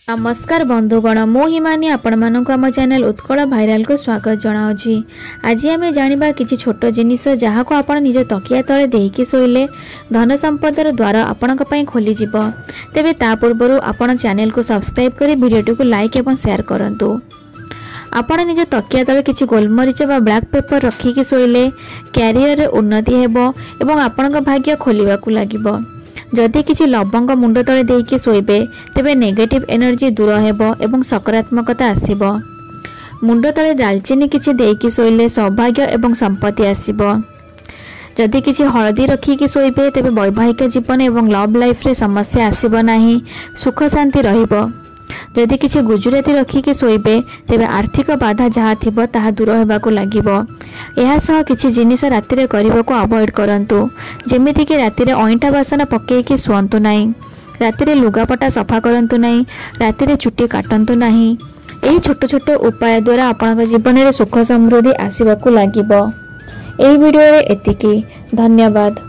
नमस्कार बंधुगण मो हिमानी आपण मानक आम चैनल उत्कल भाइराल को स्वागत जनाऊँगी। आज आम जाना कि छोट जिनिस जहाँ को आपण निज तकिया तले देकी शोइले धन संपदर द्वार आपण खोली तेबे ता पूर्व आपण चैनल को सब्सक्राइब कर वीडियो को लाइक एवं शेयर करंतु। आपण निज तकिया तले किछि गोलमरीच बा ब्लैक पेपर रखिकी शोइले कैरियर उन्नति हेबो एवं आपण भाग्य खोलिबाकू लागिबो। जदि किसी लवंग मुंड तले देकी शोइबे तेबे नेगेटिव एनर्जी दूर हेबो एवं सकारात्मकता आसीबो। मुंड तले दालचीनी किछि देकी शोइले सौभाग्य एवं संपत्ति आसीबो। जदि किसी हळदी रखिकी शोइबे तेबे वैवाहिक जीवन एवं लव लाइफ रे समस्या आसीबो नाही, सुख शांति रहिबो। जदि किसी गुजराती रखिकी शोइबे तेबे आर्थिक बाधा जहाँ थिबो ताहा दूर हेबाकू लागिबो। एहा सह किछि जिनिस रातिरे करिबाकू अवॉइड करंतु, जेमिति कि रातिरे अईंटा बासन पकेइकी सुअंतु नाही, रातिरे लुगापटा सफा करंतु नाही, रातिरे चुट्टी काटंतु नाही। एही छोट छोट उपाय द्वारा आपनक जीवन रे सुख समृद्धि आसीबाकू लागिबो। एही वीडियो रे एतिकी। धन्यवाद।